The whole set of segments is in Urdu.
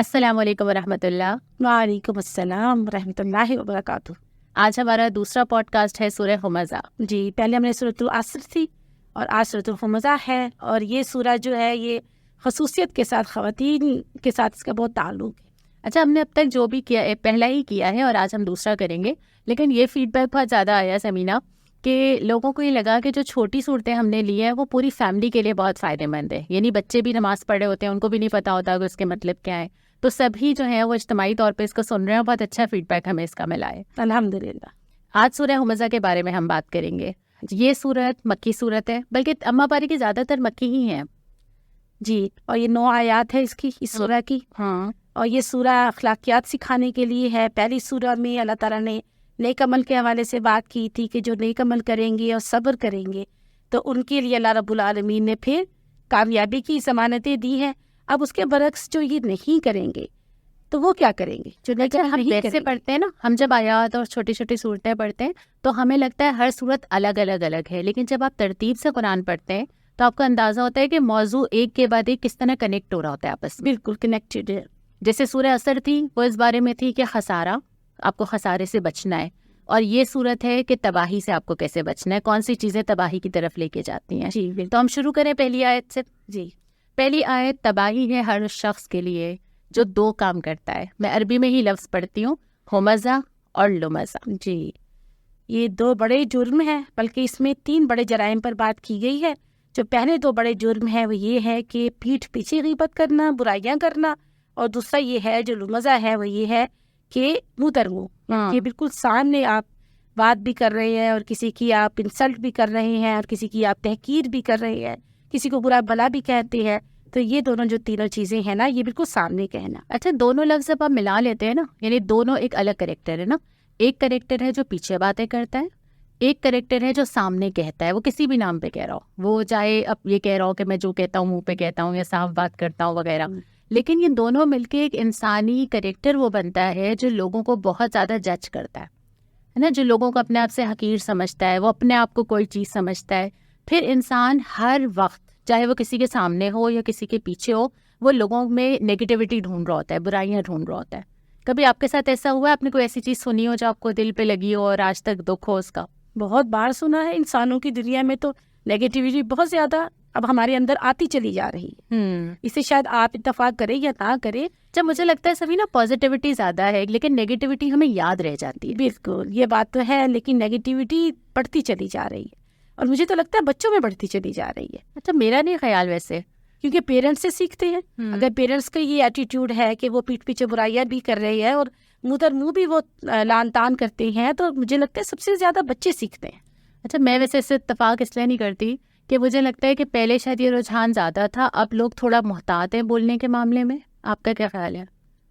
السلام علیکم ورحمۃ اللہ۔ وعلیکم السلام ورحمۃ اللہ وبرکاتہ۔ آج ہمارا دوسرا پوڈ کاسٹ ہے سورہ ہمزہ۔ جی، پہلے ہم نے سورۃ العصر تھی اور آج سورۃ الہمزہ ہے، اور یہ سورہ جو ہے یہ خصوصیت کے ساتھ خواتین کے ساتھ اس کا بہت تعلق ہے۔ اچھا، ہم نے اب تک جو بھی کیا ہے پہلا ہی کیا ہے اور آج ہم دوسرا کریں گے، لیکن یہ فیڈ بیک بہت زیادہ آیا سمینہ کہ لوگوں کو یہ لگا کہ جو چھوٹی صورتیں ہم نے لی ہیں وہ پوری فیملی کے لیے بہت فائدہ مند ہے، یعنی بچے بھی نماز پڑھ رہے ہوتے ہیں، ان کو بھی نہیں پتہ ہوتا کہ اس کے مطلب کیا ہے، تو سبھی جو ہیں وہ اجتماعی طور پہ اس کو سن رہے ہیں، بہت اچھا فیڈ بیک ہمیں اس کا ملا ہے۔ الحمدللہ۔ آج سورہ ہمزہ کے بارے میں ہم بات کریں گے۔ یہ سورت مکی سورت ہے، بلکہ اماں پاری کی زیادہ تر مکی ہی ہیں۔ جی، اور یہ 9 آیات ہے اس سورہ کی، ہاں، اور یہ سورہ اخلاقیات سکھانے کے لیے ہے۔ پہلی سورہ میں اللہ تعالیٰ نے نیک عمل کے حوالے سے بات کی تھی کہ جو نیک عمل کریں گے اور صبر کریں گے تو ان کے لیے اللہ رب العالمین نے پھر کامیابی کی ضمانتیں دی ہیں۔ اب اس کے برعکس جو یہ نہیں کریں گے تو وہ کیا کریں گے؟ جو ہم ویسے پڑھتے ہیں نا، ہم جب آیات اور چھوٹی چھوٹی صورتیں پڑھتے ہیں تو ہمیں لگتا ہے ہر صورت الگ الگ ہے، لیکن جب آپ ترتیب سے قرآن پڑھتے ہیں تو آپ کو اندازہ ہوتا ہے کہ موضوع ایک کے بعد ایک کس طرح کنیکٹ ہو رہا ہوتا ہے آپس میں۔ بالکل کنیکٹڈ ہے۔ جیسے سورہ عصر تھی، وہ اس بارے میں تھی کہ خسارہ، آپ کو خسارے سے بچنا ہے، اور یہ صورت ہے کہ تباہی سے آپ کو کیسے بچنا ہے، کون سی چیزیں تباہی کی طرف لے کے جاتی ہیں۔ جی بالکل۔ تو ہم شروع کریں پہلی آیت سے۔ جی، پہلی آیت تباہی ہے ہر شخص کے لیے جو 2 کام کرتا ہے۔ میں عربی میں ہی لفظ پڑھتی ہوں، ہمزہ اور لمزہ۔ جی، یہ 2 بڑے جرم ہیں، بلکہ اس میں 3 بڑے جرائم پر بات کی گئی ہے۔ جو پہلے 2 بڑے جرم ہیں وہ یہ ہے کہ پیٹھ پیچھے غیبت کرنا، برائیاں کرنا، اور دوسرا یہ ہے جو لمزہ ہے وہ یہ ہے کہ منہ در منہ، کہ بالکل سامنے آپ بات بھی کر رہے ہیں اور کسی کی آپ انسلٹ بھی کر رہے ہیں اور کسی کی آپ تحقیر بھی کر رہے ہیں، کسی کو برا بھلا بھی کہتے ہیں۔ تو یہ دونوں جو تینوں چیزیں ہیں نا، یہ بالکل سامنے کہنا۔ اچھا، دونوں لفظ اب آپ ملا لیتے ہیں نا، یعنی دونوں ایک الگ کریکٹر ہے نا۔ ایک کریکٹر ہے جو پیچھے باتیں کرتا ہے، ایک کریکٹر ہے جو سامنے کہتا ہے، وہ کسی بھی نام پہ کہہ رہا ہو، وہ چاہے اب یہ کہہ رہا ہو کہ میں جو کہتا ہوں منہ پہ کہتا ہوں یا صاف بات کرتا ہوں وغیرہ، لیکن یہ دونوں مل کے ایک انسانی کریکٹر وہ بنتا ہے جو لوگوں کو بہت زیادہ جج کرتا ہے نا، جو لوگوں کو اپنے آپ سے حقیر سمجھتا ہے، وہ اپنے آپ کو کوئی چیز سمجھتا ہے۔ پھر انسان ہر وقت، چاہے وہ کسی کے سامنے ہو یا کسی کے پیچھے ہو، وہ لوگوں میں نیگیٹیوٹی ڈھونڈ رہا ہوتا ہے، برائیاں ڈھونڈ رہا ہوتا ہے۔ کبھی آپ کے ساتھ ایسا ہوا ہے، آپ نے کوئی ایسی چیز سنی ہو جو آپ کو دل پہ لگی ہو اور آج تک دکھ ہو اس کا؟ بہت بار سنا ہے۔ انسانوں کی دنیا میں تو نیگیٹیوٹی بہت زیادہ اب ہمارے اندر آتی چلی جا رہی ہے۔ اسے شاید آپ اتفاق کریں یا نہ کریں، جب مجھے لگتا ہے سبھی نا پازیٹیوٹی زیادہ ہے، لیکن نیگیٹیوٹی ہمیں یاد رہ جاتی ہے۔ بالکل، یہ بات تو ہے، لیکن نیگیٹیوٹی بڑھتی چلی جا رہی ہے، اور مجھے تو لگتا ہے بچوں میں بڑھتی چلی جا رہی ہے۔ اچھا، میرا نہیں خیال ویسے، کیونکہ پیرنٹس سے سیکھتے ہیں۔ اگر پیرنٹس کا یہ ایٹیٹیوڈ ہے کہ وہ پیٹھ پیچھے برائیاں بھی کر رہے ہیں اور منہ در منہ بھی وہ لان تان کرتے ہیں، تو مجھے لگتا ہے سب سے زیادہ بچے سیکھتے ہیں۔ اچھا، میں ویسے اس سے اتفاق اس لیے نہیں کرتی کہ مجھے لگتا ہے کہ پہلے شاید یہ رجحان زیادہ تھا، اب لوگ تھوڑا محتاط ہیں بولنے کے معاملے میں۔ آپ کا کیا خیال ہے؟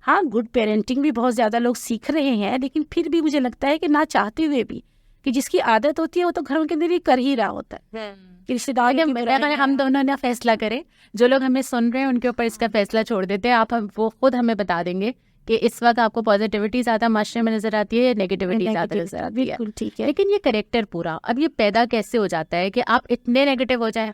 ہاں، گڈ پیرنٹنگ بھی بہت زیادہ لوگ سیکھ رہے ہیں، لیکن پھر بھی مجھے لگتا ہے کہ نہ چاہتے ہوئے بھی، کہ جس کی عادت ہوتی ہے وہ تو گھروں کے اندر ہی کر ہی رہا ہوتا ہے۔ رشتے دار ہم دونوں نے فیصلہ کریں، جو لوگ ہمیں سن رہے ہیں ان کے اوپر اس کا فیصلہ چھوڑ دیتے ہیں۔ آپ وہ خود ہمیں بتا دیں گے کہ اس وقت آپ کو پازیٹیوٹی زیادہ معاشرے میں نظر آتی ہے یا نیگیٹیوٹی زیادہ نظر آتی ہے؟ بالکل ٹھیک ہے، لیکن یہ کریکٹر پورا اب یہ پیدا کیسے ہو جاتا ہے کہ آپ اتنے نیگیٹو ہو جائیں؟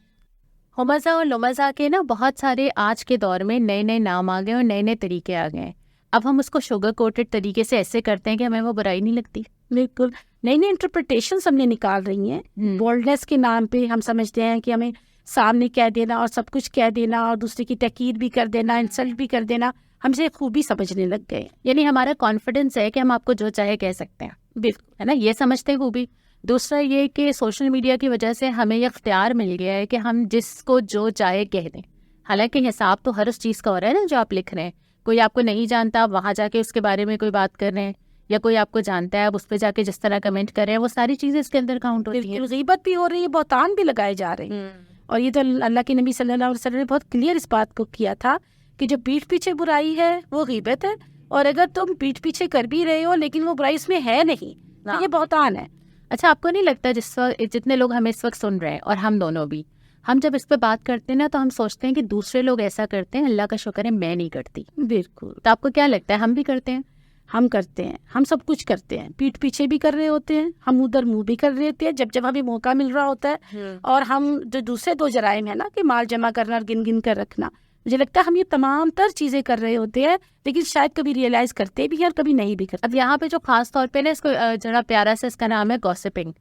ہمزہ اور لمزہ کے نا بہت سارے آج کے دور میں نئے نئے نام آ گئے اور نئے نئے طریقے آ گئے ہیں۔ اب ہم اس کو شوگر کوٹڈ طریقے سے ایسے کرتے ہیں کہ ہمیں وہ برائی نہیں لگتی۔ بالکل، نئی نئی انٹرپریٹیشنز ہم نے نکال رہی ہیں۔ بولڈنس کے نام پہ ہم سمجھتے ہیں کہ ہمیں سامنے کہہ دینا اور سب کچھ کہہ دینا اور دوسرے کی تحقیر بھی کر دینا، انسلٹ بھی کر دینا، ہم سے خوبی سمجھنے لگ گئے۔ یعنی ہمارا کانفیڈنس ہے کہ ہم آپ کو جو چاہے کہہ سکتے ہیں، بالکل، ہے نا، یہ سمجھتے ہیں خوبی۔ دوسرا یہ کہ سوشل میڈیا کی وجہ سے ہمیں یہ اختیار مل گیا ہے کہ ہم جس کو جو چاہے کہہ دیں، حالانکہ حساب تو ہر اس چیز کا ہو رہا ہے نا جو آپ لکھ رہے ہیں۔ کوئی آپ کو نہیں جانتا، آپ وہاں جا کے اس کے بارے میں کوئی بات کر رہے ہیں، یا کوئی آپ کو جانتا ہے، اب اس پہ جا کے جس طرح کمنٹ کر رہے ہیں، وہ ساری چیزیں اس کے اندر کاؤنٹ ہوتی ہیں۔ غیبت بھی ہو رہی ہے، بہتان بھی لگائے جا رہے ہیں، اور یہ تو اللہ کے نبی صلی اللہ علیہ وسلم نے بہت کلیئر اس بات کو کیا تھا کہ جو پیٹھ پیچھے برائی ہے وہ غیبت ہے، اور اگر تم پیٹھ پیچھے کر بھی رہے ہو لیکن وہ برائی اس میں ہے نہیں، تو یہ بہتان ہے۔ اچھا، آپ کو نہیں لگتا جس وقت جتنے لوگ ہمیں اس وقت سن رہے ہیں اور ہم دونوں بھی، ہم جب اس پہ بات کرتے ہیں نا تو ہم سوچتے ہیں کہ دوسرے لوگ ایسا کرتے ہیں، اللہ کا شکر ہے میں نہیں کرتی۔ بالکل، تو آپ کو کیا لگتا ہے ہم بھی کرتے ہیں؟ ہم کرتے ہیں، ہم سب کچھ کرتے ہیں، پیٹھ پیچھے بھی کر رہے ہوتے ہیں، ہم ادھر منہ بھی کر رہے ہوتے ہیں جب ہمیں موقع مل رہا ہوتا ہے۔ اور ہم جو دوسرے 2 جرائم ہیں نا کہ مال جمع کرنا اور گن گن کر رکھنا، مجھے لگتا ہے ہم یہ تمام تر چیزیں کر رہے ہوتے ہیں لیکن شاید کبھی ریئلائز کرتے بھی ہیں اور کبھی نہیں بھی کرتے. اب یہاں پہ جو خاص طور پہ نا اس کو ذرا پیارا سے اس کا نام ہے گوسپنگ.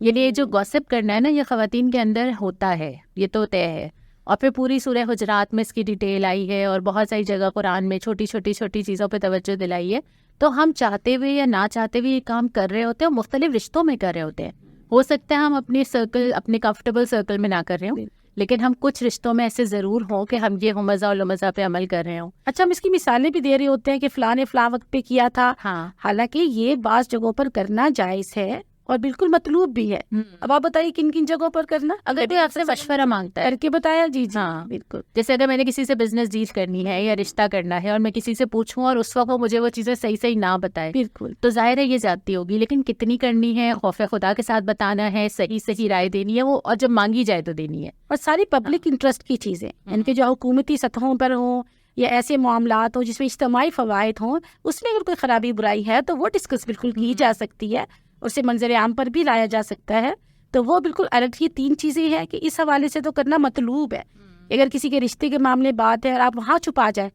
یعنی یہ جو گوسپ کرنا ہے نا یہ خواتین کے اندر ہوتا ہے, یہ تو طے ہے. اور پھر پوری سورہ حجرات میں اس کی ڈیٹیل آئی ہے اور بہت ساری جگہ قرآن میں چھوٹی چھوٹی چیزوں پہ توجہ دلائی ہے. تو ہم چاہتے ہوئے یا نہ چاہتے ہوئے یہ کام کر رہے ہوتے ہیں اور مختلف رشتوں میں کر رہے ہوتے ہیں. ہو سکتا ہے ہم اپنی سرکل, اپنے کمفرٹیبل سرکل میں نہ کر رہے ہوں, لیکن ہم کچھ رشتوں میں ایسے ضرور ہوں کہ ہم یہ ہمزہ اور لمزہ پہ عمل کر رہے ہوں. اچھا, ہم اس کی مثالیں بھی دے رہے ہوتے ہیں کہ فلاں نے فلاں وقت پہ کیا تھا. ہاں, حالانکہ یہ بعض جگہوں پر کرنا جائز ہے اور بالکل مطلوب بھی ہے. اب آپ بتائیے کن کن جگہوں پر کرنا, اگر کوئی آپ سے مشورہ مانگتا ہے کر کے بتایا. جی جی ہاں بالکل. جیسے اگر میں نے کسی سے بزنس ڈیل کرنی ہے یا رشتہ کرنا ہے اور میں کسی سے پوچھوں اور اس وقت وہ مجھے وہ چیزیں صحیح نہ بتائے, بالکل تو ظاہر ہے یہ زیادتی ہوگی. لیکن کتنی کرنی ہے, خوف خدا کے ساتھ بتانا ہے, صحیح رائے دینی ہے وہ, اور جب مانگی جائے تو دینی ہے. اور ساری پبلک انٹرسٹ کی چیزیں ان کے جو حکومتی سطحوں پر ہوں یا ایسے معاملات ہوں جس میں اجتماعی فوائد ہوں, اس میں اگر کوئی خرابی برائی ہے تو وہ ڈسکس بالکل کی جا سکتی ہے, اسے منظر عام پر بھی لایا جا سکتا ہے. تو وہ بالکل الگ ہی 3 چیزیں ہیں کہ اس حوالے سے تو کرنا مطلوب ہے. اگر کسی کے رشتے کے معاملے بات ہے اور آپ وہاں چھپا جائیں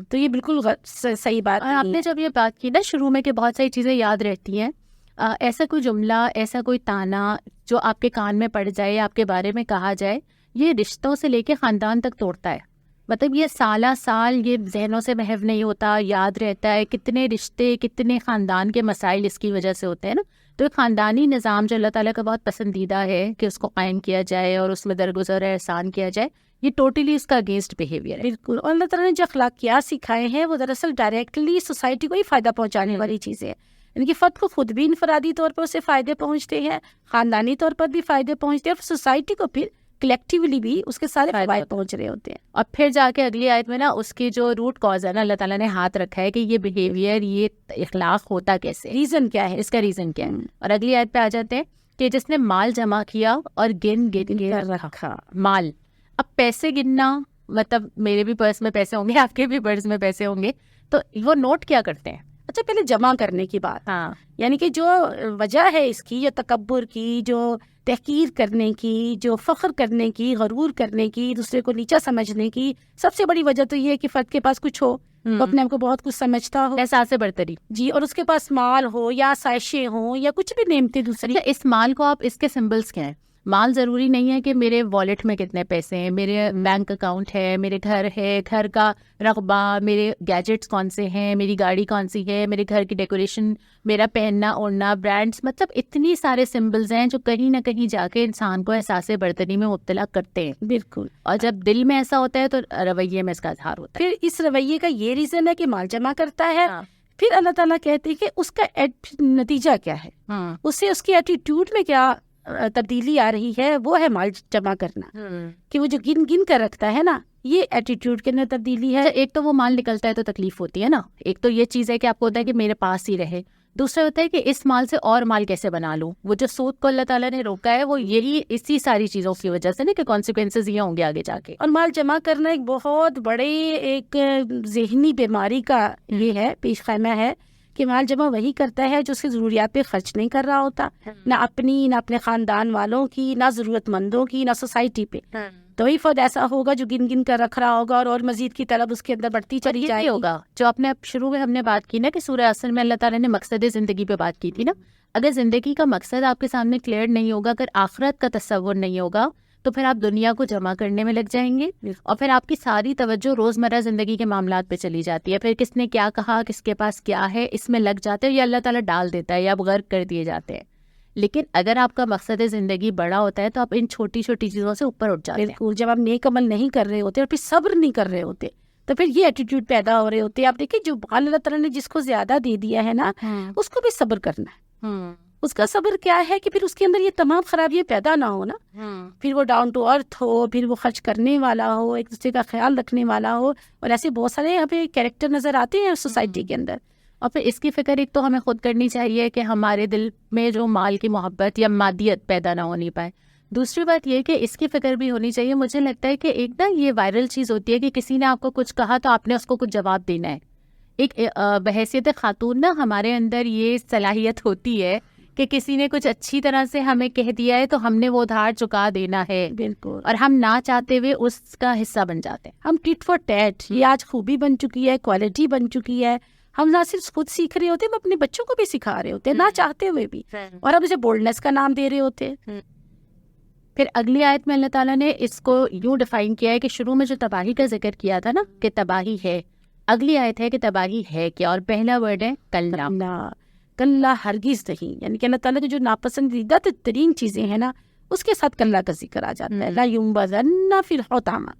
تو یہ بالکل صحیح بات اور آپ نے جب یہ بات کی نا شروع میں کہ بہت ساری چیزیں یاد رہتی ہیں, ایسا کوئی جملہ, ایسا کوئی تانا جو آپ کے کان میں پڑ جائے, آپ کے بارے میں کہا جائے, یہ رشتوں سے لے کے خاندان تک توڑتا ہے. مطلب یہ سالہ سال یہ ذہنوں سے محو نہیں ہوتا, یاد رہتا ہے. کتنے رشتے, کتنے خاندان کے مسائل اس کی وجہ سے ہوتے ہیں نا. تو ایک خاندانی نظام جو اللہ تعالیٰ کا بہت پسندیدہ ہے کہ اس کو قائم کیا جائے اور اس میں درگزر احسان کیا جائے, یہ ٹوٹلی اس کا اگینسٹ بیہیویئر ہے. بالکل. اور اللہ تعالیٰ نے جو اخلاقیات سکھائے ہیں وہ دراصل ڈائریکٹلی سوسائٹی کو ہی فائدہ پہنچانے والی چیزیں ہیں. ان کی فرد کو خود بھی انفرادی طور پر اسے فائدے پہنچتے ہیں, خاندانی طور پر بھی فائدے پہنچتے ہیں, اور سوسائٹی کو پھر کلیکٹیولی بھی اس کے سارے فوائد پہنچ رہے ہوتے ہیں. اور پھر جا کے اگلی آیت میں نا اس کی جو روٹ کاز ہے نا اللہ تعالیٰ نے ہاتھ رکھا ہے کہ یہ بیہیویئر, یہ اخلاق ہوتا کیسے, ریزن کیا ہے, اس کا ریزن کیا ہے. اور اگلی آیت پہ آ جاتے ہیں کہ جس نے مال جمع کیا اور گن کے رکھا. مال, اب پیسے گننا مطلب میرے بھی پرس میں پیسے ہوں گے, آپ کے بھی پرس میں پیسے ہوں گے, تو وہ نوٹ کیا کرتے ہیں. اچھا, پہلے جمع کرنے کی بات. ہاں, یعنی کہ جو وجہ ہے اس کی, جو تکبر کی, جو تحقیر کرنے کی, جو فخر کرنے کی, غرور کرنے کی, دوسرے کو نیچا سمجھنے کی, سب سے بڑی وجہ تو یہ ہے کہ فرد کے پاس کچھ ہو, وہ اپنے آپ کو بہت کچھ سمجھتا ہو, احساس برتری. جی, اور اس کے پاس مال ہو یا آسائشیں ہوں یا کچھ بھی نعمتیں دوسری. اس مال کو آپ, اس کے سمبلس کیا ہیں. مال ضروری نہیں ہے کہ میرے والیٹ میں کتنے پیسے ہیں, میرے بینک اکاؤنٹ ہے, میرے گھر ہے, گھر کا رقبہ, میرے گیجٹس کون سے ہیں, میری گاڑی کون سی ہے, میرے گھر کی ڈیکوریشن, میرا پہننا اوڑھنا, برانڈس, مطلب اتنی سارے سمبلز ہیں جو کہیں نہ کہیں جا کے انسان کو احساس برتری میں مبتلا کرتے ہیں. بالکل. اور جب دل میں ایسا ہوتا ہے تو رویے میں اس کا اظہار ہوتا ہے. پھر اس رویے کا یہ ریزن ہے کہ مال جمع کرتا ہے. پھر اللہ تعالیٰ کہتے ہیں کہ اس کا نتیجہ کیا ہے, اس سے اس کی ایٹیٹیوڈ میں کیا تبدیلی آ رہی ہے, وہ ہے مال جمع کرنا. کہ وہ جو گن گن کر رکھتا ہے نا, یہ ایٹیٹیوڈ کے اندر تبدیلی ہے. ایک تو وہ مال نکلتا ہے تو تکلیف ہوتی ہے نا, ایک تو یہ چیز ہے کہ آپ کو ہوتا ہے کہ میرے پاس ہی رہے. دوسرا ہوتا ہے کہ اس مال سے اور مال کیسے بنا لوں. وہ جو سود کو اللہ تعالیٰ نے روکا ہے وہ یہی اسی ساری چیزوں کی وجہ سے نا کہ کانسیکوینسز یہ ہوں گے آگے جا کے. اور مال جمع کرنا ایک بہت بڑے ایک ذہنی بیماری کا یہ ہے, پیش خیمہ ہے کہ مال جمع وہی کرتا ہے جو اس کی ضروریات پہ خرچ نہیں کر رہا ہوتا, نہ اپنی, نہ اپنے خاندان والوں کی, نہ ضرورت مندوں کی, نہ سوسائٹی پہ. تو وہی فرد ایسا ہوگا جو گن گن کر رکھ رہا ہوگا اور مزید کی طلب اس کے اندر بڑھتی چلی جائے گی. ہوگا جو آپ نے شروع میں ہم نے بات کی نا کہ سورہ عصر میں اللہ تعالیٰ نے مقصد زندگی پہ بات کی تھی نا. اگر زندگی کا مقصد آپ کے سامنے کلیئر نہیں ہوگا, اگر آخرت کا تصور نہیں ہوگا, تو پھر آپ دنیا کو جمع کرنے میں لگ جائیں گے اور پھر آپ کی ساری توجہ روزمرہ زندگی کے معاملات پہ چلی جاتی ہے. پھر کس نے کیا کہا, کس کے پاس کیا ہے, اس میں لگ جاتے ہیں, یا اللہ تعالیٰ ڈال دیتا ہے یا آپ غرق کر دیے جاتے ہیں. لیکن اگر آپ کا مقصد زندگی بڑا ہوتا ہے تو آپ ان چھوٹی چھوٹی چیزوں سے اوپر اٹھ جاتے ہیں. بالکل. جب آپ نیک عمل نہیں کر رہے ہوتے اور پھر صبر نہیں کر رہے ہوتے تو پھر یہ ایٹیٹیوڈ پیدا ہو رہے ہوتے ہیں. آپ دیکھیں جو مال اللہ تعالیٰ نے جس کو زیادہ دے دیا ہے نا, اس کو بھی صبر کرنا ہے. اس کا صبر کیا ہے کہ پھر اس کے اندر یہ تمام خرابیاں پیدا نہ ہو نا. پھر وہ ڈاؤن ٹو ارتھ ہو, پھر وہ خرچ کرنے والا ہو, ایک دوسرے کا خیال رکھنے والا ہو. اور ایسے بہت سارے یہاں پہ کیریکٹر نظر آتے ہیں سوسائٹی کے اندر. اور پھر اس کی فکر ایک تو ہمیں خود کرنی چاہیے کہ ہمارے دل میں جو مال کی محبت یا مادیت پیدا نہ ہونی پائے. دوسری بات یہ کہ اس کی فکر بھی ہونی چاہیے. مجھے لگتا ہے کہ ایک نا یہ وائرل چیز ہوتی ہے کہ کسی نے آپ کو کچھ کہا تو آپ نے اس کو کچھ جواب دینا ہے. ایک بحیثیت خاتون نا ہمارے اندر یہ صلاحیت ہوتی ہے کہ کسی نے کچھ اچھی طرح سے ہمیں کہہ دیا ہے تو ہم نے وہ ادھار چکا دینا ہے، بالکل، اور ہم نہ چاہتے ہوئے اس کا حصہ بن جاتے ہیں. ہم ٹٹ فور ٹیٹ، یہ آج خوبی بن چکی ہے، کوالٹی بن چکی ہے. ہم نہ صرف خود سیکھ رہے ہوتے ہیں، ہم اپنے بچوں کو بھی سکھا رہے ہوتے ہیں نہ چاہتے ہوئے بھی، اور ہم اسے بولڈنس کا نام دے رہے ہوتے ہیں. پھر اگلی آیت میں اللہ تعالیٰ نے اس کو یوں ڈیفائن کیا ہے کہ شروع میں جو تباہی کا ذکر کیا تھا نا کہ تباہی ہے، اگلی آیت ہے کہ تباہی ہے کیا، اور پہلا ورڈ ہے کلّا. کلّا ہرگز نہیں، یعنی کہ اللہ تعالیٰ کے جو ناپسندیدہ ترین چیزیں ہیں نا اس کے ساتھ کلّا کا ذکر آ جاتا ہے. لا ينبذن فی الحطمہ،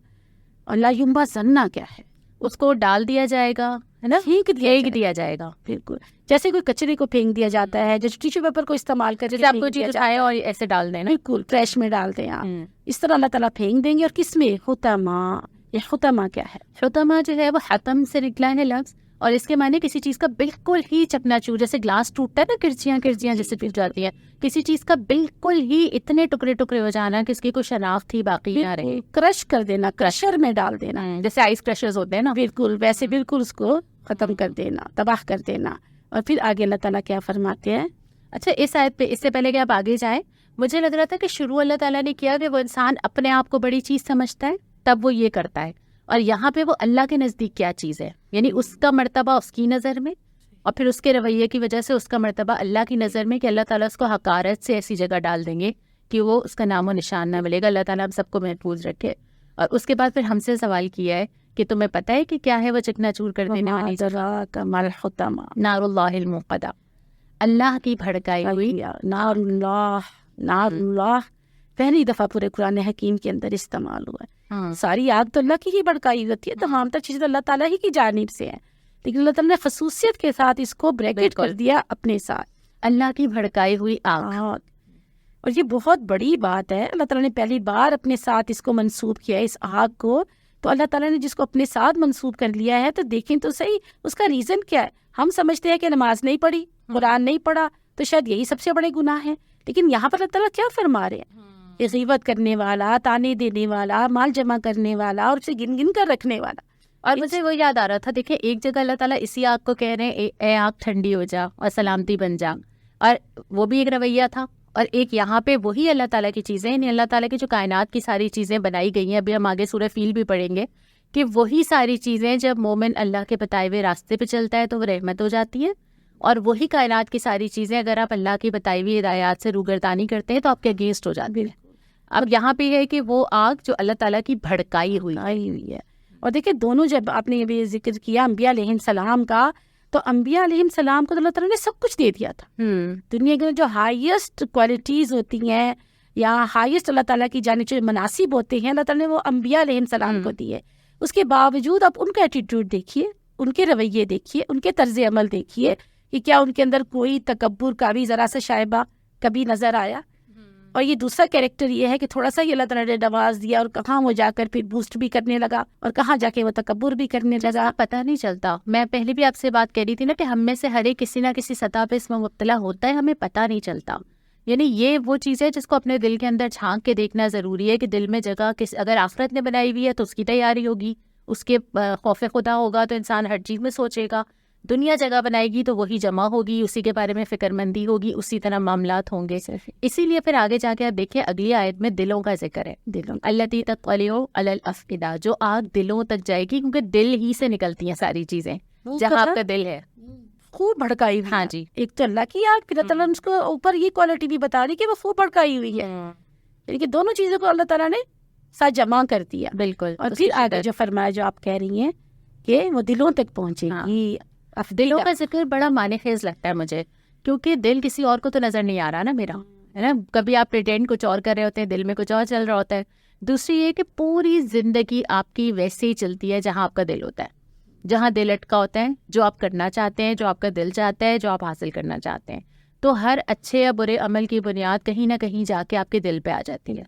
اور لا ينبذن کیا ہے؟ اس کو ڈال دیا جائے گا، ہے نا، پھینک دیا جائے گا. بالکل، جیسے کوئی کچرے کو پھینک دیا جاتا ہے، جیسے ٹیشو پیپر کو استعمال کر جیسے آپ کو چیز اٹھائے اور ایسے ڈال دینا، بالکل ٹریش میں ڈال دیں آپ، اس طرح اللہ تعالیٰ پھینک دیں گے. اور کس میں؟ حطمہ. یہ حطمہ کیا ہے؟ حطمہ جو ہے وہ حتم سے نکلا ہے لفظ، اور اس کے معنی کسی چیز کا بالکل ہی چکنا چور، جیسے گلاس ٹوٹتا ہے نا، کرچیاں جیسے ٹوٹ جاتی ہیں، کسی چیز کا بالکل ہی اتنے ٹکڑے ہو جانا کہ اس کی کوئی شناخت ہی باقی نہ رہے. کرش کر دینا، کرشر میں ڈال دینا، جیسے آئس کریشرز ہوتے ہیں نا، بالکل ویسے بالکل اس کو ختم کر دینا، تباہ کر دینا. اور پھر آگے اللہ تعالیٰ کیا فرماتے ہیں؟ اچھا اس آیت پہ، اس سے پہلے کہ آپ آگے جائیں، مجھے لگ رہا تھا کہ شروع اللہ تعالیٰ نے کیا کہ وہ انسان اپنے آپ کو بڑی چیز سمجھتا ہے تب وہ یہ کرتا ہے، اور یہاں پہ وہ اللہ کے نزدیک کیا چیز ہے، یعنی اس کا مرتبہ اس کی نظر میں، اور پھر اس کے رویے کی وجہ سے اس کا مرتبہ اللہ کی نظر میں، کہ اللہ تعالیٰ اس کو حقارت سے ایسی جگہ ڈال دیں گے کہ وہ اس کا نام و نشان نہ ملے گا. اللہ تعالیٰ ہم سب کو محفوظ رکھے. اور اس کے بعد پھر ہم سے سوال کیا ہے کہ تمہیں پتہ ہے کہ کیا ہے وہ چکنا چور کر دینے والی؟ نار اللہ الموقدہ، اللہ کی بھڑکائی ہوئی. نار اللہ پہلی دفعہ پورے قرآن حکیم کے اندر استعمال ہوا ہے. ساری آگ تو اللہ کی ہی بھڑکائی ہوتی ہے، تمام تر چیزیں اللہ تعالیٰ ہی کی جانب سے ہیں، لیکن اللہ تعالیٰ نے خصوصیت کے ساتھ اس کو بریکٹ کر دیا اپنے ساتھ، اللہ کی بھڑکائی ہوئی آگ. اور یہ بہت بڑی بات ہے. اللہ تعالیٰ نے پہلی بار اپنے ساتھ اس کو منسوب کیا ہے، اس آگ کو. تو اللہ تعالیٰ نے جس کو اپنے ساتھ منسوب کر لیا ہے تو دیکھیں تو صحیح اس کا ریزن کیا ہے. ہم سمجھتے ہیں کہ نماز نہیں پڑھی، قرآن نہیں پڑھا تو شاید یہی سب سے بڑے گناہ ہیں، لیکن یہاں پر اللہ تعالیٰ کیا فرما رہے ہیں؟ غیبت کرنے والا، تانے دینے والا، مال جمع کرنے والا، اور اسے گن گن کر رکھنے والا. اور مجھے وہ یاد آ رہا تھا، دیکھیں ایک جگہ اللہ تعالیٰ اسی آگ کو کہہ رہے ہیں اے آگ ٹھنڈی ہو جا اور سلامتی بن جا، اور وہ بھی ایک رویہ تھا. اور ایک یہاں پہ وہی اللہ تعالیٰ کی چیزیں، یعنی اللہ تعالیٰ کی جو کائنات کی ساری چیزیں بنائی گئی ہیں، ابھی ہم آگے سورہ فیل بھی پڑھیں گے، کہ وہی ساری چیزیں جب مومن اللہ کے بتائے ہوئے راستے پہ چلتا ہے تو وہ رحمت ہو جاتی ہے، اور وہی کائنات کی ساری چیزیں اگر آپ اللہ کی بتائی ہوئی ہدایات سے روگردانی کرتے ہیں تو آپ کے اگینسٹ ہو جاتی ہے. اب یہاں پہ ہے کہ وہ آگ جو اللہ تعالیٰ کی بھڑکائی ہوئی ہے. اور دیکھیں دونوں، جب آپ نے یہ بھی ذکر کیا انبیاء علیہ السلام کا، تو انبیاء علیہ السلام کو اللہ تعالیٰ نے سب کچھ دے دیا تھا. دنیا کے جو ہائیسٹ کوالٹیز ہوتی ہیں یا ہائیسٹ اللہ تعالیٰ کی جانب سے مناسب ہوتے ہیں، اللہ تعالیٰ نے وہ انبیاء علیہ السلام کو دیے. اس کے باوجود آپ ان کا ایٹیٹیوڈ دیکھیے، ان کے رویے دیکھیے، ان کے طرز عمل دیکھیے کہ کیا ان کے اندر کوئی تکبر کا بھی ذرا سا شائبہ کبھی نظر آیا. اور یہ دوسرا کیریکٹر یہ ہے کہ تھوڑا سا ہی اللہ تعالیٰ نے نواز دیا اور کہاں وہ جا کر پھر بوسٹ بھی کرنے لگا اور کہاں جا کے وہ تکبر بھی کرنے لگا. پتہ نہیں چلتا. میں پہلے بھی آپ سے بات کہہ رہی تھی نا کہ ہم میں سے ہر ایک کسی نہ کسی سطح پہ اس میں مبتلا ہوتا ہے، ہمیں پتہ نہیں چلتا. یعنی یہ وہ چیز ہے جس کو اپنے دل کے اندر جھانک کے دیکھنا ضروری ہے کہ دل میں جگہ اگر آخرت نے بنائی ہوئی ہے تو اس کی تیاری ہوگی، اس کے خوف خدا ہوگا تو انسان ہر چیز میں سوچے گا. دنیا جگہ بنائے گی تو وہی جمع ہوگی، اسی کے بارے میں فکر مندی ہوگی، اسی طرح معاملات ہوں گے. اسی لیے پھر آگے جا کے آپ دیکھیں اگلی آیت میں دلوں کا ذکر ہے. دلوں التی تطلع علی الافئدہ، جو آگ دلوں تک جائے گی، کیونکہ دل ہی سے نکلتی ہیں ساری چیزیں. جہاں آپ کا دل ہے خوب بھڑکائی ہوئی. ہاں جی، ایک تو اللہ کی آگ، پھر اللہ تعالیٰ نے اس کو اوپر یہ کوالٹی بھی بتا رہی کہ وہ خوب بھڑکائی ہوئی ہے. یعنی کہ دونوں چیزوں کو اللہ تعالیٰ نے ساتھ جمع کر دیا. بالکل. اور پھر آگے جو فرمایا جو آپ کہہ رہی ہیں کہ وہ دلوں تک پہنچے گی. دلوں کا ذکر بڑا معنی خیز لگتا ہے مجھے، کیونکہ دل کسی اور کو تو نظر نہیں آ رہا نا میرا، ہے نا. کبھی آپ پریٹینڈ کچھ اور کر رہے ہوتے ہیں، دل میں کچھ اور چل رہا ہوتا ہے. دوسری یہ کہ پوری زندگی آپ کی ویسے ہی چلتی ہے جہاں آپ کا دل ہوتا ہے، جہاں دل اٹکا ہوتا ہے، جو آپ کرنا چاہتے ہیں، جو آپ کا دل چاہتا ہے، جو آپ حاصل کرنا چاہتے ہیں. تو ہر اچھے یا برے عمل کی بنیاد کہیں نہ کہیں جا کے آپ کے دل پہ آ جاتی ہے.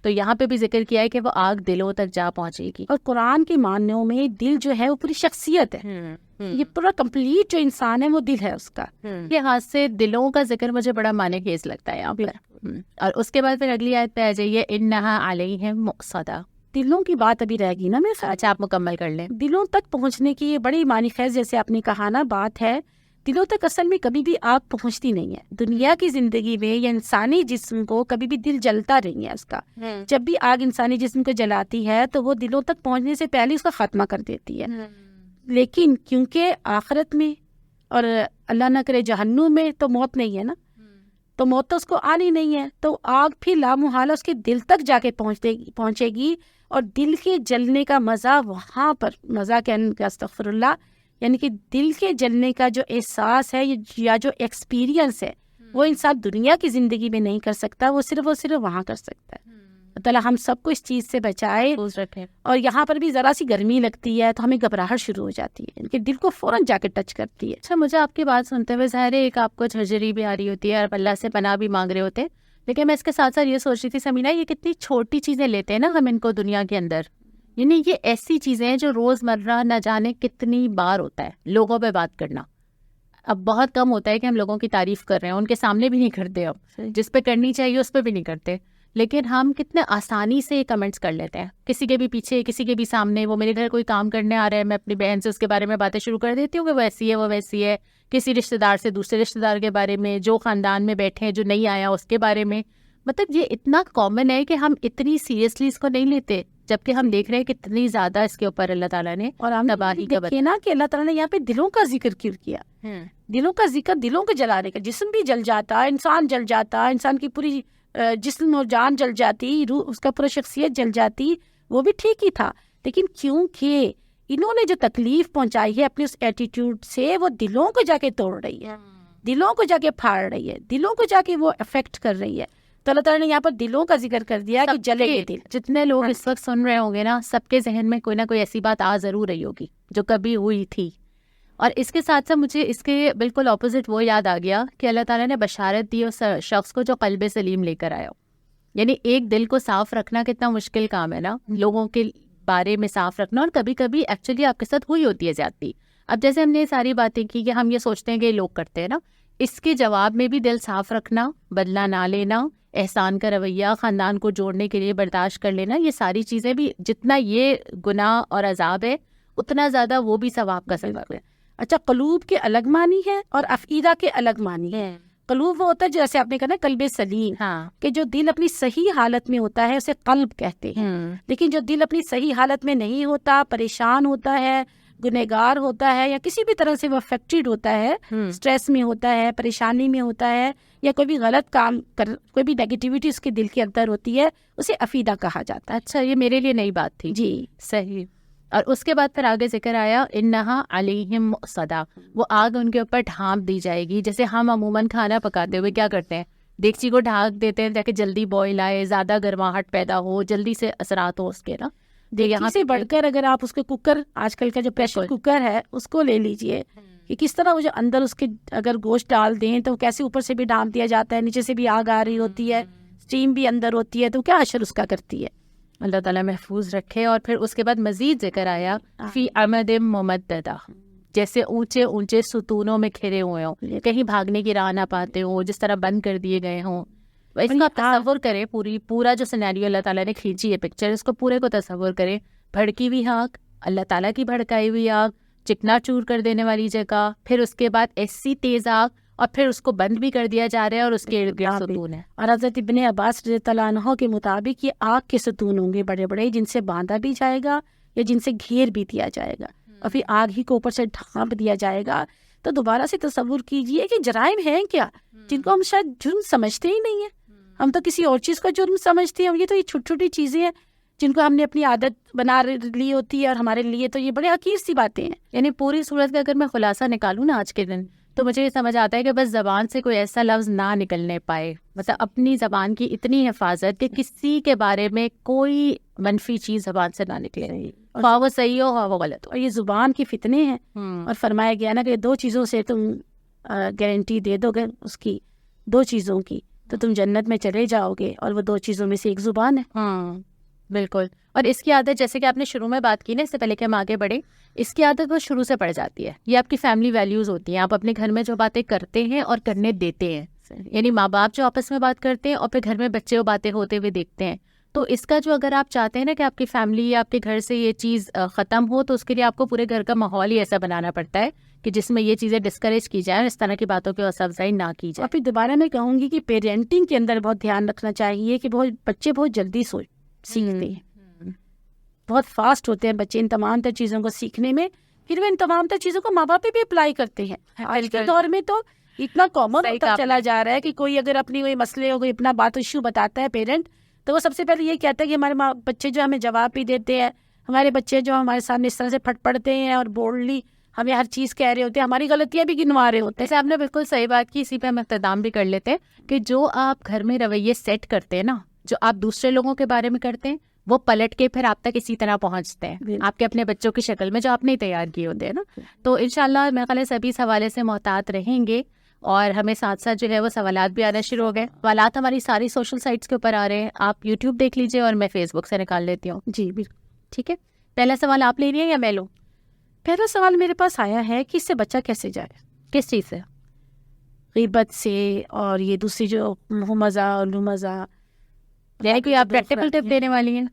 تو یہاں پہ بھی ذکر کیا ہے کہ وہ آگ دلوں تک جا پہنچے گی. اور قرآن کے معنوں میں دل جو ہے وہ پوری شخصیت ہے. یہ پورا کمپلیٹ جو انسان ہے وہ دل ہے اس کا. لحاظ سے دلوں کا ذکر مجھے بڑا معنی خیز لگتا ہے یہاں پر. اور اس کے بعد پھر اگلی آیت پہ آ جائیے، انہا علیہم مؤصدہ. دلوں کی بات ابھی رہ گئی نا میرے ساتھ. اچھا آپ مکمل کر لیں. دلوں تک پہنچنے کی یہ بڑی معنی خیز، جیسے آپ نے کہا نا، بات ہے. دلوں تک اصل میں کبھی بھی آگ پہنچتی نہیں ہے. دنیا کی زندگی میں یا انسانی جسم کو کبھی بھی دل جلتا نہیں ہے اس کا. جب بھی آگ انسانی جسم کو جلاتی ہے تو وہ دلوں تک پہنچنے سے پہلے اس کا خاتمہ کر دیتی ہے. لیکن کیونکہ آخرت میں اور اللہ نہ کرے جہنم میں تو موت نہیں ہے نا, تو موت تو اس کو آنی نہیں ہے, تو آگ پھر لامحالہ اس کے دل تک جا کے پہنچے گی, اور دل کے جلنے کا مزہ وہاں پر, مزہ کہنے کا استغفر اللہ, یعنی کہ دل کے جلنے کا جو احساس ہے یا جو ایکسپیرینس ہے وہ انسان دنیا کی زندگی میں نہیں کر سکتا, وہ صرف وہاں کر سکتا ہے. اللہ ہم سب کو اس چیز سے بچائے. اور یہاں پر بھی ذرا سی گرمی لگتی ہے تو ہمیں گھبراہٹ شروع ہو جاتی ہے, یعنی کہ دل کو فوراً جا کے ٹچ کرتی ہے. اچھا, مجھے آپ کی بات سنتے ہوئے ظاہر ہے ایک آپ کو جھرجھری بھی آ رہی ہوتی ہے اور اللہ سے پناہ بھی مانگ رہے ہوتے ہیں, لیکن میں اس کے ساتھ ساتھ یہ سوچ رہی تھی سمینہ, یہ کتنی چھوٹی چیزیں لیتے ہیں نا ہم ان کو دنیا کے اندر, یعنی یہ ایسی چیزیں ہیں جو روز مرہ نہ جانے کتنی بار ہوتا ہے لوگوں پہ بات کرنا. اب بہت کم ہوتا ہے کہ ہم لوگوں کی تعریف کر رہے ہیں, ان کے سامنے بھی نہیں کرتے, اب جس پہ کرنی چاہیے اس پہ بھی نہیں کرتے, لیکن ہم کتنے آسانی سے کمنٹس کر لیتے ہیں کسی کے بھی پیچھے, کسی کے بھی سامنے. وہ میرے گھر کوئی کام کرنے آ رہا ہے, میں اپنی بہن سے اس کے بارے میں باتیں شروع کر دیتی ہوں کہ وہ ایسی ہے, وہ ویسی ہے. کسی رشتہ دار سے دوسرے رشتہ دار کے بارے میں, جو خاندان میں بیٹھے ہیں جو نہیں آیا اس کے بارے میں. مطلب یہ اتنا کامن ہے کہ ہم اتنی سیریسلی اس کو نہیں لیتے, جبکہ ہم دیکھ رہے ہیں کتنی زیادہ اس کے اوپر اللہ تعالیٰ نے اور ہم تباہی کا دیکھیں نا کہ اللہ تعالیٰ نے یہاں پہ دلوں کا ذکر کیوں کیا. دلوں کا ذکر, دلوں کو جلانے کا. جسم بھی جل جاتا, انسان جل جاتا, انسان کی پوری جسم اور جان جل جاتی, روح اس کا پورا شخصیت جل جاتی, وہ بھی ٹھیک ہی تھا. لیکن کیونکہ انہوں نے جو تکلیف پہنچائی ہے اپنے اس ایٹیٹیوڈ سے, وہ دلوں کو جا کے توڑ رہی ہے, دلوں کو جا کے پھاڑ رہی ہے, دلوں کو جا کے وہ افیکٹ کر رہی ہے. تو اللہ تعالیٰ نے یہاں پر دلوں کا ذکر کر دیا کہ جلے گے دل. جتنے لوگ اس وقت سن رہے ہوں گے نا, سب کے ذہن میں کوئی نہ کوئی ایسی بات آ ضرور رہی ہوگی جو کبھی ہوئی تھی. اور اس کے ساتھ ساتھ مجھے اس کے بالکل اپوزٹ وہ یاد آ گیا کہ اللہ تعالیٰ نے بشارت دی اس شخص کو جو قلب سلیم لے کر آیا. یعنی ایک دل کو صاف رکھنا کتنا مشکل کام ہے نا, لوگوں کے بارے میں صاف رکھنا, اور کبھی کبھی ایکچولی آپ کے ساتھ ہوئی ہوتی ہے زیادتی. اب جیسے ہم نے یہ ساری باتیں کی کہ ہم یہ سوچتے ہیں کہ لوگ کرتے ہیں نا, اس کے جواب میں بھی دل صاف رکھنا, بدلہ نہ لینا, احسان کا رویہ, خاندان کو جوڑنے کے لیے برداشت کر لینا, یہ ساری چیزیں بھی جتنا یہ گناہ اور عذاب ہے اتنا زیادہ وہ بھی ثواب کا سبب ہے. اچھا, قلوب کے الگ معنی ہے اور افئدہ کے الگ معنی ہے. قلوب وہ ہوتا ہے جیسے آپ نے کہا نا قلب سلیم, کہ جو دل اپنی صحیح حالت میں ہوتا ہے اسے قلب کہتے ہیں. لیکن جو دل اپنی صحیح حالت میں نہیں ہوتا, پریشان ہوتا ہے, گنہگار ہوتا ہے, یا کسی بھی طرح سے وہ افیکٹڈ ہوتا ہے, سٹریس میں ہوتا ہے, پریشانی میں ہوتا ہے, یا کوئی بھی غلط کام کوئی بھی نیگیٹیوٹی اس کے دل کے اندر ہوتی ہے, اسے افئدہ کہا جاتا ہے. اچھا, یہ میرے لیے نئی بات تھی. جی صحیح. اور اس کے بعد پھر آگے ذکر آیا انہا علیہم مؤصدہ, وہ آگ ان کے اوپر ڈھانپ دی جائے گی. جیسے ہم عموماً کھانا پکاتے ہوئے کیا کرتے ہیں, دیگچی کو ڈھانپ دیتے ہیں تاکہ جلدی بوائل آئے, زیادہ گرماہٹ پیدا ہو, جلدی سے اثرات ہو اس کے نا. یہاں سے بڑھ کر اگر آپ اس کے کوکر, آج کل کا جو پریشر کوکر ہے اس کو لے لیجئے, کہ کس طرح وہ جو اندر اس کے اگر گوشت ڈال دیں تو کیسے اوپر سے بھی ڈانپ دیا جاتا ہے, نیچے سے بھی آگ آ رہی ہوتی ہے, اسٹیم بھی اندر ہوتی ہے, تو کیا اثر اس کا کرتی ہے. اللہ تعالیٰ محفوظ رکھے. اور پھر اس کے بعد مزید ذکر آیا فی عمد ممددہ, جیسے اونچے اونچے ستونوں میں کھرے ہوئے ہوں, کہیں بھاگنے کی راہ نہ پاتے ہوں, جس طرح بند کر دیے گئے ہوں. اس کا تصور کریں, پورا جو سینیریو اللہ تعالیٰ نے کھینچی ہے پکچر, اس کو پورے کو تصور کریں. بھڑکی ہوئی آگ, اللہ تعالیٰ کی بھڑکائی ہوئی آگ, چکنا چور کر دینے والی جگہ, پھر اس کے بعد ایسی تیز آگ, اور پھر اس کو بند بھی کر دیا جا رہا ہے, اور اس کے ارد گرد ستون ہے. اور حضرت ابن عباس رضی اللہ عنہ کے مطابق یہ آگ کے ستون ہوں گے بڑے بڑے, جن سے باندھا بھی جائے گا یا جن سے گھیر بھی دیا جائے گا, اور پھر آگ ہی کو اوپر سے ڈھانپ دیا جائے گا. تو دوبارہ سے تصور کیجئے کہ جرائم ہیں کیا جن کو ہم شاید جرم سمجھتے ہی نہیں ہیں. ہم تو کسی اور چیز کو جرم سمجھتے ہیں, یہ تو یہ چھوٹی چھوٹی چیزیں ہیں جن کو ہم نے اپنی عادت بنا لی ہوتی ہے, اور ہمارے لیے تو یہ بڑے حقیر سی باتیں ہیں. یعنی پوری صورت کا اگر میں خلاصہ نکالوں نا آج کے دن, تو مجھے یہ سمجھ آتا ہے کہ بس زبان سے کوئی ایسا لفظ نہ نکلنے پائے, مطلب اپنی زبان کی اتنی حفاظت کہ کسی کے بارے میں کوئی منفی چیز زبان سے نہ نکلے, خواہ وہ صحیح ہو خواہ وہ غلط ہو. اور یہ زبان کی فتنے ہیں, اور فرمایا گیا نا کہ 2 چیزوں سے تم گارنٹی دے دو گے, اس کی 2 چیزوں کی, تو تم جنت میں چلے جاؤ گے, اور وہ 2 چیزوں میں سے ایک زبان ہے. بالکل. اور اس کی عادت, جیسے کہ آپ نے شروع میں بات کی نا, اس سے پہلے کہ ہم آگے بڑھیں, اس کی عادت وہ شروع سے پڑ جاتی ہے. یہ آپ کی فیملی ویلیوز ہوتی ہیں, آپ اپنے گھر میں جو باتیں کرتے ہیں اور کرنے دیتے ہیں, یعنی ماں باپ جو آپس میں بات کرتے ہیں اور پھر گھر میں بچے وہ باتیں ہوتے ہوئے دیکھتے ہیں. تو اس کا جو اگر آپ چاہتے ہیں نا کہ آپ کی فیملی یا آپ کے گھر سے یہ چیز ختم ہو, تو اس کے لیے آپ کو پورے گھر کا ماحول ہی ایسا بنانا پڑتا ہے کہ جس میں یہ چیزیں ڈسکریج کی جائیں اور اس طرح کی باتوں کی حوصلہ افزائی نہ کی جائے. اور پھر دوبارہ میں کہوں گی کہ پیرنٹنگ کے اندر بہت دھیان رکھنا چاہیے کہ بچے بہت جلدی سیکھتے ہیں، بہت فاسٹ ہوتے ہیں بچے ان تمام تر چیزوں کو سیکھنے میں. پھر وہ ان تمام تر چیزوں کو ماں باپ بھی اپلائی کرتے ہیں. آج کے دور میں تو اتنا کامن ہوتا چلا جا رہا ہے کہ کوئی اگر اپنی کوئی مسئلے ہو، کوئی اپنا بات ایشو بتاتا ہے پیرنٹ، تو وہ سب سے پہلے یہ کہتا ہے کہ ہمارے بچے جو ہمیں جواب بھی دیتے ہیں، ہمارے بچے جو ہمارے سامنے اس طرح سے پھٹ پڑتے ہیں اور بولڈلی ہمیں ہر چیز کہہ رہے ہوتے ہیں، ہماری غلطیاں بھی گنوا رہے ہوتے ہیں. جیسے آپ نے بالکل صحیح بات کی، اسی پہ ہم اختتام بھی کر لیتے ہیں کہ جو آپ گھر میں رویے سیٹ کرتے ہیں نا، جو آپ دوسرے لوگوں کے بارے میں کرتے ہیں، وہ پلٹ کے پھر آپ تک اسی طرح پہنچتے ہیں آپ کے اپنے بچوں کی شکل میں جو آپ نے تیار کیے ہوتے ہیں نا. تو انشاءاللہ میرے خیال ہے سبھی اس حوالے سے محتاط رہیں گے، اور ہمیں ساتھ ساتھ جو ہے وہ سوالات بھی آنا شروع ہو گئے. سوالات ہماری ساری سوشل سائٹس کے اوپر آ رہے ہیں، آپ یوٹیوب دیکھ لیجیے اور میں فیس بک سے نکال لیتی ہوں. جی بالکل ٹھیک ہے، پہلا سوال آپ لے رہی ہیں یا میں لوں؟ پہلا سوال میرے پاس آیا ہے کہ اس سے بچہ کیسے جائے، کس چیز سے؟ غیبت سے، اور یہ دوسری جو منہ مزہ اور لو مزہ. کوئی آپ پریکٹیکل ٹپ دینے والی ہیں؟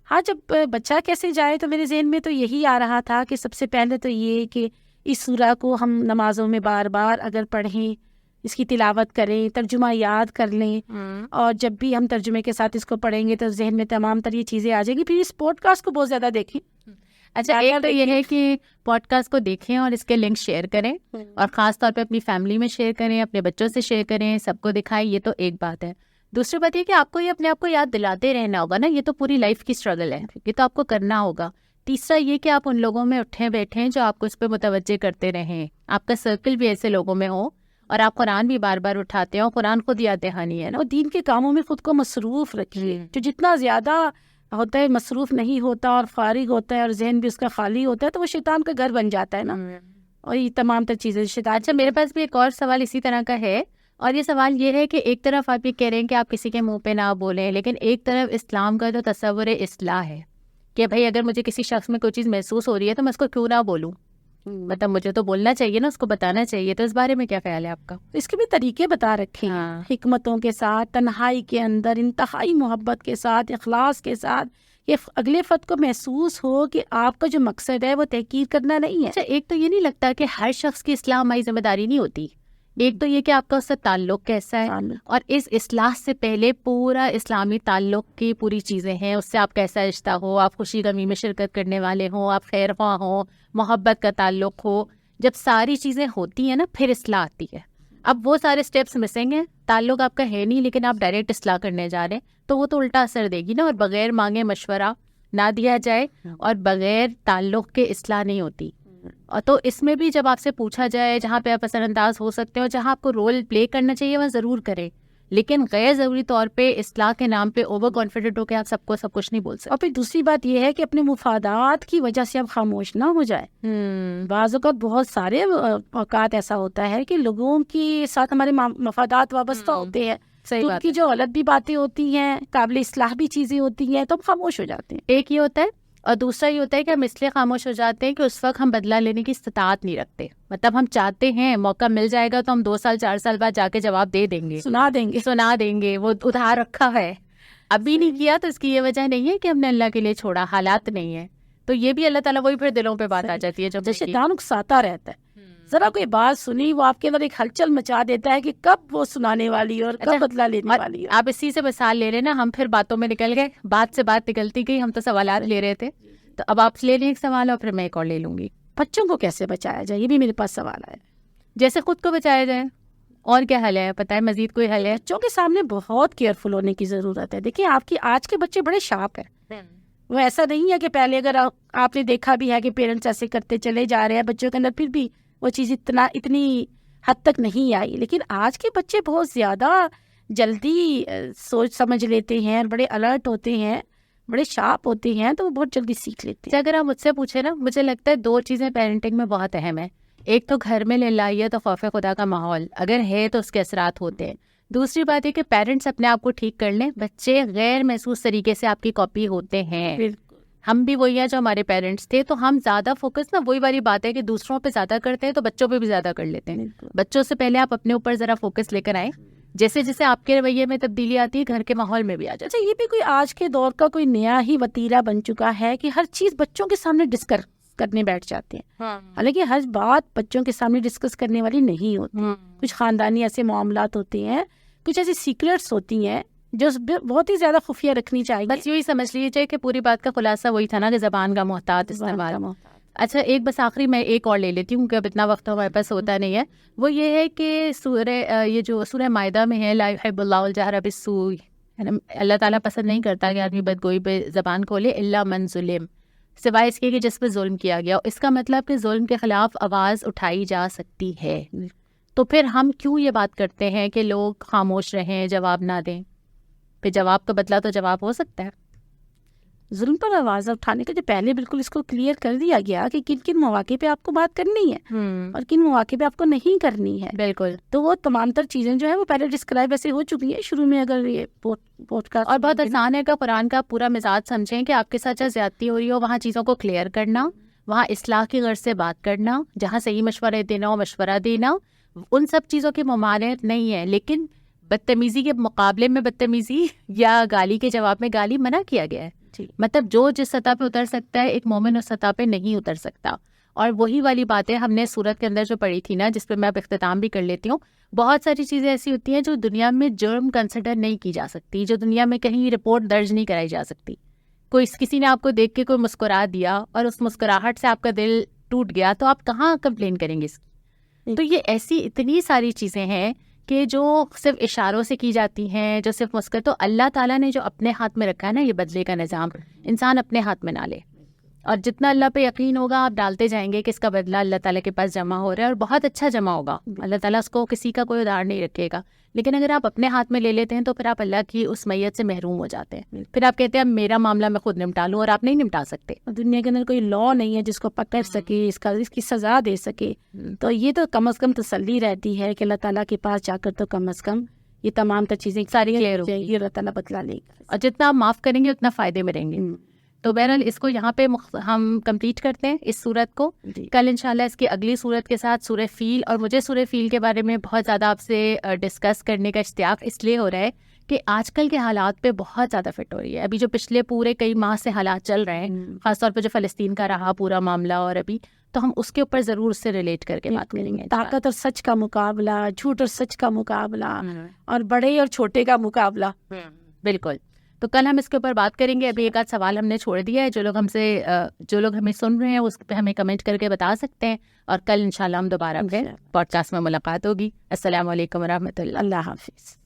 ہاں، جب بچہ کیسے جائے تو میرے ذہن میں تو یہی آ رہا تھا کہ سب سے پہلے تو یہ کہ اس سورہ کو ہم نمازوں میں بار بار اگر پڑھیں، اس کی تلاوت کریں، ترجمہ یاد کر لیں، اور جب بھی ہم ترجمے کے ساتھ اس کو پڑھیں گے تو ذہن میں تمام تر یہ چیزیں آ جائیں گی. پھر اس پوڈ کاسٹ کو بہت زیادہ دیکھیں. اچھا، ایک تو یہ ہے کہ پوڈ کاسٹ کو دیکھیں اور اس کے لنک شیئر کریں، اور خاص طور پہ اپنی فیملی میں شیئر کریں، اپنے بچوں سے شیئر کریں، سب کو دکھائیں. یہ تو ایک بات ہے. دوسری بات یہ کہ آپ کو یہ اپنے آپ کو یاد دلاتے رہنا ہوگا نا، یہ تو پوری لائف کی اسٹرگل ہے، یہ تو آپ کو کرنا ہوگا. تیسرا یہ کہ آپ ان لوگوں میں اٹھیں بیٹھیں جو آپ کو اس پہ متوجہ کرتے رہیں، آپ کا سرکل بھی ایسے لوگوں میں ہو، اور آپ قرآن بھی بار بار اٹھاتے ہیں. قرآن خود یاد دہانی ہے نا. اور دین کے کاموں میں خود کو مصروف رکھیے. جو جتنا زیادہ ہوتا ہے مصروف نہیں ہوتا اور فارغ ہوتا ہے اور ذہن بھی اس کا خالی ہوتا ہے تو وہ شیطان کا گھر بن جاتا ہے نا. اور یہ تمام تر چیزیں شیطان. اچھا، میرے پاس بھی ایک اور سوال اسی طرح کا ہے، اور یہ سوال یہ ہے کہ ایک طرف آپ یہ کہہ رہے ہیں کہ آپ کسی کے منہ پہ نہ بولیں، لیکن ایک طرف اسلام کا جو تصور اصلاح ہے کہ بھائی اگر مجھے کسی شخص میں کوئی چیز محسوس ہو رہی ہے تو میں اس کو کیوں نہ بولوں، مطلب مجھے تو بولنا چاہیے نا، اس کو بتانا چاہیے. تو اس بارے میں کیا خیال ہے آپ کا؟ اس کے بھی طریقے بتا رکھے ہیں، حکمتوں کے ساتھ، تنہائی کے اندر انتہائی محبت کے ساتھ، اخلاص کے ساتھ، یہ اگلے فرد کو محسوس ہو کہ آپ کا جو مقصد ہے وہ تحقیر کرنا نہیں ہے. اچھا، ایک تو یہ نہیں لگتا کہ ہر شخص کی اصلاح ہماری ذمہ داری نہیں ہوتی؟ ایک تو یہ کہ آپ کا اس سے تعلق کیسا ہے، اور اس اصلاح سے پہلے پورا اسلامی تعلق کی پوری چیزیں ہیں، اس سے آپ کیسا رشتہ ہو، آپ خوشی غمی میں شرکت کرنے والے ہوں، آپ خیر خواہ ہوں، محبت کا تعلق ہو. جب ساری چیزیں ہوتی ہیں نا پھر اصلاح آتی ہے. اب وہ سارے سٹیپس مسنگ ہیں، تعلق آپ کا ہے نہیں لیکن آپ ڈائریکٹ اصلاح کرنے جا رہے ہیں، تو وہ تو الٹا اثر دے گی نا. اور بغیر مانگے مشورہ نہ دیا جائے اور بغیر تعلق کے اصلاح نہیں ہوتی. اور تو اس میں بھی جب آپ سے پوچھا جائے، جہاں پہ آپ اثر انداز ہو سکتے ہیں اور جہاں آپ کو رول پلے کرنا چاہیے وہاں ضرور کریں، لیکن غیر ضروری طور پہ اصلاح کے نام پہ اوور کانفیڈنٹ ہو کے آپ سب کچھ نہیں بول سکتے. اور پھر دوسری بات یہ ہے کہ اپنے مفادات کی وجہ سے آپ خاموش نہ ہو جائے. بعض اوقات بہت سارے اوقات ایسا ہوتا ہے کہ لوگوں کے ساتھ ہمارے مفادات وابستہ ہوتے ہیں، تو ان کی جو غلط بھی باتیں ہوتی ہیں، قابل اصلاح بھی چیزیں ہوتی ہیں، تو ہم خاموش ہو جاتے ہیں. ایک یہ ہوتا ہے، اور دوسرا یہ ہوتا ہے کہ ہم اس لیے خاموش ہو جاتے ہیں کہ اس وقت ہم بدلہ لینے کی استطاعت نہیں رکھتے. مطلب ہم چاہتے ہیں موقع مل جائے گا تو ہم 2 سال 4 سال بعد جا کے جواب دے دیں گے، سنا دیں گے، وہ ادھار رکھا ہے. ابھی نہیں کیا تو اس کی یہ وجہ نہیں ہے کہ ہم نے اللہ کے لیے چھوڑا، حالات نہیں ہے. تو یہ بھی اللہ تعالیٰ وہی پھر دلوں پہ بات آ جاتی ہے جب شیطان اکساتا رہتا ہے. ذرا کوئی بات سنی وہ آپ کے اندر ایک ہلچل مچا دیتا ہے کہ کب وہ سنانے والی اور کب بدلہ لینے والی ہے. آپ اسی سے مثال لے رہے نا، ہم پھر باتوں میں نکل گئے، بات سے بات نکلتی گئی، ہم تو سوالات لے رہے تھے. تو اب آپ لے لیں ایک سوال اور پھر میں ایک اور لے لوں گی. بچوں کو کیسے بچایا جائے، یہ بھی میرے پاس سوال ہے. جیسے خود کو بچایا جائے، اور کیا حل ہے؟ پتہ ہے مزید کوئی حل ہے؟ بچوں کے سامنے بہت کیئرفل ہونے کی ضرورت ہے. دیکھیں آپ کی آج کے بچے بڑے شارپ ہیں. وہ ایسا نہیں ہے کہ پہلے اگر آپ نے دیکھا بھی ہے کہ پیرنٹس ایسے کرتے چلے جا رہے ہیں، بچوں کے اندر پھر بھی وہ چیز اتنی حد تک نہیں آئی. لیکن آج کے بچے بہت زیادہ جلدی سوچ سمجھ لیتے ہیں، بڑے الرٹ ہوتے ہیں، بڑے شارپ ہوتے ہیں، تو وہ بہت جلدی سیکھ لیتے ہیں. اگر آپ مجھ سے پوچھیں نا، مجھے لگتا ہے 2 چیزیں پیرنٹنگ میں بہت اہم ہیں. ایک تو گھر میں للہیت اور خوف خدا کا ماحول اگر ہے تو اس کے اثرات ہوتے ہیں. دوسری بات یہ کہ پیرنٹس اپنے آپ کو ٹھیک کر لیں. بچے غیر محسوس طریقے سے آپ کی کاپی ہوتے ہیں. ہم بھی وہی ہیں جو ہمارے پیرنٹس تھے، تو ہم زیادہ فوکس نا وہی والی بات ہے کہ دوسروں پہ زیادہ کرتے ہیں تو بچوں پہ بھی زیادہ کر لیتے ہیں. بچوں سے پہلے آپ اپنے اوپر ذرا فوکس لے کر آئیں. جیسے جیسے آپ کے رویے میں تبدیلی آتی ہے گھر کے ماحول میں بھی آ جاتی ہے. یہ بھی کوئی آج کے دور کا کوئی نیا ہی وتیرہ بن چکا ہے کہ ہر چیز بچوں کے سامنے ڈسکس کرنے بیٹھ جاتے ہیں. حالانکہ ہر بات بچوں کے سامنے ڈسکس کرنے والی نہیں ہوتی. کچھ خاندانی ایسے معاملات ہوتے ہیں, کچھ ایسی سیکریٹس ہوتی ہیں جو بہت ہی زیادہ خفیہ رکھنی چاہیے. بس یہی سمجھ لیجیے کہ پوری بات کا خلاصہ وہی تھا نا کہ زبان کا محتاط استعمال. اچھا ایک بس آخری میں ایک اور لے لیتی ہوں کہ اب اتنا وقت ہمارے پاس ہوتا نہیں ہے. وہ یہ ہے کہ یہ جو سورہ مائدہ میں ہے لا یحب اللہ الجہر بالسوء, اللہ تعالیٰ پسند نہیں کرتا کہ آدمی بدگوئی پہ زبان کھولے, الا من ظلم, سوائے اس کے کہ جس پہ ظلم کیا گیا. اس کا مطلب کہ ظلم کے خلاف آواز اٹھائی جا سکتی ہے. تو پھر ہم کیوں یہ بات کرتے ہیں کہ لوگ خاموش رہیں, جواب نہ دیں؟ پھر جواب کا بدلہ تو جواب ہو سکتا ہے. ظلم پر آواز اٹھانے کا جو پہلے بالکل اس کو کلیئر کر دیا گیا کہ کن کن مواقع پہ آپ کو بات کرنی ہے اور کن مواقع پہ آپ کو نہیں کرنی ہے. بالکل. تو وہ تمام تر چیزیں جو ہے وہ پہلے ڈسکرائب ایسے ہو چکی ہیں شروع میں. اگر یہ پوڈ کاسٹ اور بہت آسان ہے کہ قرآن کا پورا مزاج سمجھیں کہ آپ کے ساتھ جہاں زیادتی ہو رہی ہو وہاں چیزوں کو کلیئر کرنا, وہاں اصلاح کی غرض سے بات کرنا, جہاں صحیح مشورے دینا ہو مشورہ دینا, ان سب چیزوں کی ممانعت نہیں ہے. لیکن بدتمیزی کے مقابلے میں بدتمیزی یا گالی کے جواب میں گالی منع کیا گیا ہے. مطلب جو جس سطح پہ اتر سکتا ہے ایک مومن اس سطح پہ نہیں اتر سکتا. اور وہی والی باتیں ہم نے سورت کے اندر جو پڑھی تھی نا, جس پہ میں اب اختتام بھی کر لیتی ہوں. بہت ساری چیزیں ایسی ہوتی ہیں جو دنیا میں جرم کنسیڈر نہیں کی جا سکتی, جو دنیا میں کہیں رپورٹ درج نہیں کرائی جا سکتی. کسی نے آپ کو دیکھ کے کوئی مسکرا دیا اور اس مسکراہٹ سے آپ کا دل ٹوٹ گیا, تو آپ کہاں کمپلین کریں گے اس کی؟ تو یہ ایسی اتنی ساری چیزیں ہیں کہ جو صرف اشاروں سے کی جاتی ہیں, جو صرف مسکر. تو اللہ تعالیٰ نے جو اپنے ہاتھ میں رکھا ہے نا یہ بدلے کا نظام, انسان اپنے ہاتھ میں نہ لے. اور جتنا اللہ پہ یقین ہوگا آپ ڈالتے جائیں گے کہ اس کا بدلہ اللہ تعالیٰ کے پاس جمع ہو رہا ہے, اور بہت اچھا جمع ہوگا. اللہ تعالیٰ اس کو کسی کا کوئی ادار نہیں رکھے گا. لیکن اگر آپ اپنے ہاتھ میں لے لیتے ہیں تو پھر آپ اللہ کی اس میت سے محروم ہو جاتے ہیں. پھر آپ کہتے ہیں اب میرا معاملہ میں خود نمٹا لوں, اور آپ نہیں نمٹا سکتے. دنیا کے اندر کوئی لا نہیں ہے جس کو پکڑ سکے, اس کی سزا دے سکے. تو یہ تو کم از کم تسلی رہتی ہے کہ اللہ تعالیٰ کے پاس جا کر تو کم از کم یہ تمام تر چیزیں ساری کلیئر ہو یہ اللہ تعالیٰ بدلا لے گا, اور جتنا آپ معاف کریں گے اتنا فائدے میں رہیں گے. تو بہرحال اس کو یہاں پہ ہم کمپلیٹ کرتے ہیں اس صورت کو. کل انشاءاللہ اس کی اگلی صورت کے ساتھ سورہ فیل. اور مجھے سورہ فیل کے بارے میں بہت زیادہ آپ سے ڈسکس کرنے کا اشتیاق اس لیے ہو رہا ہے کہ آج کل کے حالات پہ بہت زیادہ فٹ ہو رہی ہے. ابھی جو پچھلے پورے کئی ماہ سے حالات چل رہے ہیں, خاص طور پہ جو فلسطین کا رہا پورا معاملہ, اور ابھی تو ہم اس کے اوپر ضرور اس سے ریلیٹ کر کے بات کریں گے. طاقت اور سچ کا مقابلہ, جھوٹ اور سچ کا مقابلہ, اور بڑے اور چھوٹے کا مقابلہ. بالکل. تو کل ہم اس کے اوپر بات کریں گے. ابھی ایک آدھ سوال ہم نے چھوڑ دیا ہے, جو لوگ ہمیں سن رہے ہیں اس پہ ہمیں کمنٹ کر کے بتا سکتے ہیں. اور کل انشاءاللہ ہم دوبارہ پوڈ کاسٹ میں ملاقات ہوگی. السلام علیکم ورحمۃ اللہ. اللہ حافظ.